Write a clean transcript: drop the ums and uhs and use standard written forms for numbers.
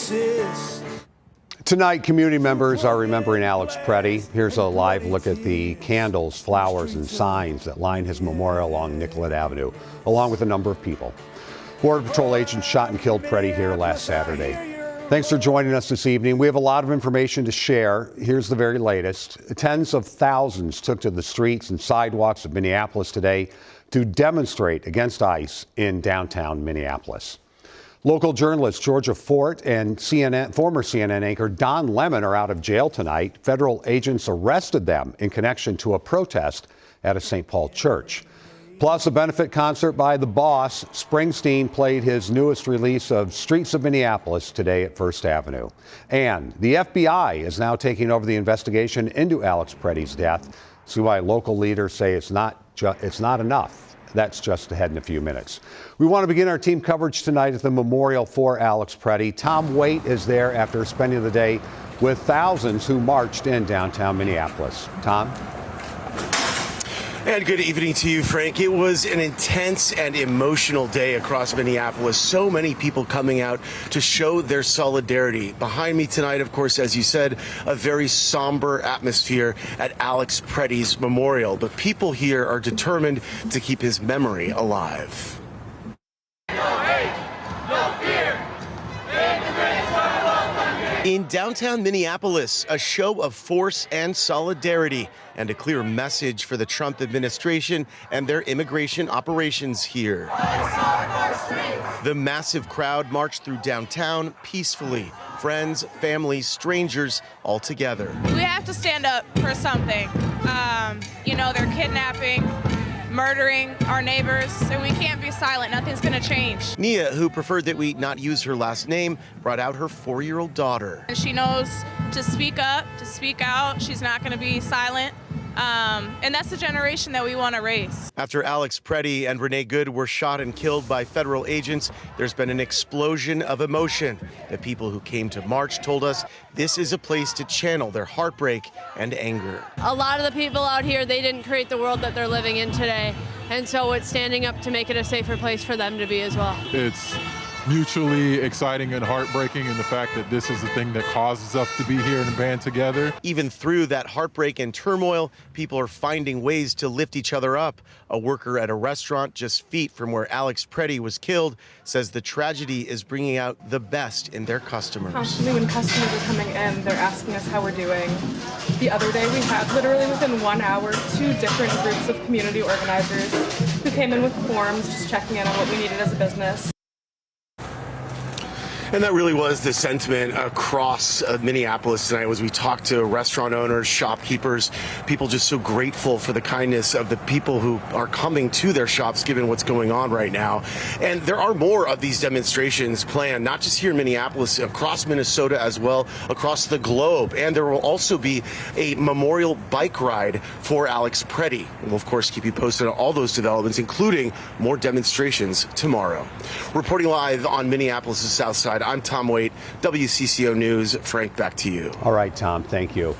exist. Tonight, community members are remembering Alex Preddy. Here's a live look at the candles, flowers, and signs that line his memorial along Nicollet Avenue, along with a number of people. Border Patrol agents shot and killed Preddy here last Saturday. Thanks for joining us this evening. We have a lot of information to share. Here's the very latest. Tens of thousands took to the streets and sidewalks of Minneapolis today to demonstrate against ICE in downtown Minneapolis. Local journalist Georgia Fort and former CNN anchor Don Lemon are out of jail tonight. Federal agents arrested them in connection to a protest at a St. Paul church. Plus, a benefit concert by The Boss. Springsteen played his newest release of Streets of Minneapolis today at First Avenue. And the FBI is now taking over the investigation into Alex Preddy's death. See why local leaders say it's not enough. That's just ahead in a few minutes. We want to begin our team coverage tonight at the memorial for Alex Preddy. Tom Waite is there after spending the day with thousands who marched in downtown Minneapolis. Tom? And good evening to you, Frank. It was an intense and emotional day across Minneapolis. So many people coming out to show their solidarity. Behind me tonight, of course, as you said, a very somber atmosphere at Alex Preddy's memorial. But people here are determined to keep his memory alive. In downtown Minneapolis, a show of force and solidarity and a clear message for the Trump administration and their immigration operations here. The massive crowd marched through downtown peacefully. Friends, families, strangers, all together. We have to stand up for something. They're kidnapping, murdering our neighbors, and we can't be silent. Nothing's going to change. Nia, who preferred that we not use her last name, brought out her 4-year-old daughter. And she knows to speak up, to speak out. She's not going to be silent. And that's the generation that we want to raise. After Alex Preddy and Renee Good were shot and killed by federal agents, there's been an explosion of emotion. The people who came to march told us this is a place to channel their heartbreak and anger. A lot of the people out here, they didn't create the world that they're living in today. And so it's standing up to make it a safer place for them to be as well. It's mutually exciting and heartbreaking in the fact that this is the thing that causes us to be here and band together. Even through that heartbreak and turmoil, people are finding ways to lift each other up. A worker at a restaurant just feet from where Alex Preddy was killed says the tragedy is bringing out the best in their customers. Constantly when customers are coming in, they're asking us how we're doing. The other day we had literally within 1 hour 2 different groups of community organizers who came in with forms just checking in on what we needed as a business. And that really was the sentiment across Minneapolis tonight as we talked to restaurant owners, shopkeepers, people just so grateful for the kindness of the people who are coming to their shops given what's going on right now. And there are more of these demonstrations planned, not just here in Minneapolis, across Minnesota as well, across the globe. And there will also be a memorial bike ride for Alex Preddy. And we'll, of course, keep you posted on all those developments, including more demonstrations tomorrow. Reporting live on Minneapolis' South Side, I'm Tom Waite, WCCO News. Frank, back to you. All right, Tom, thank you.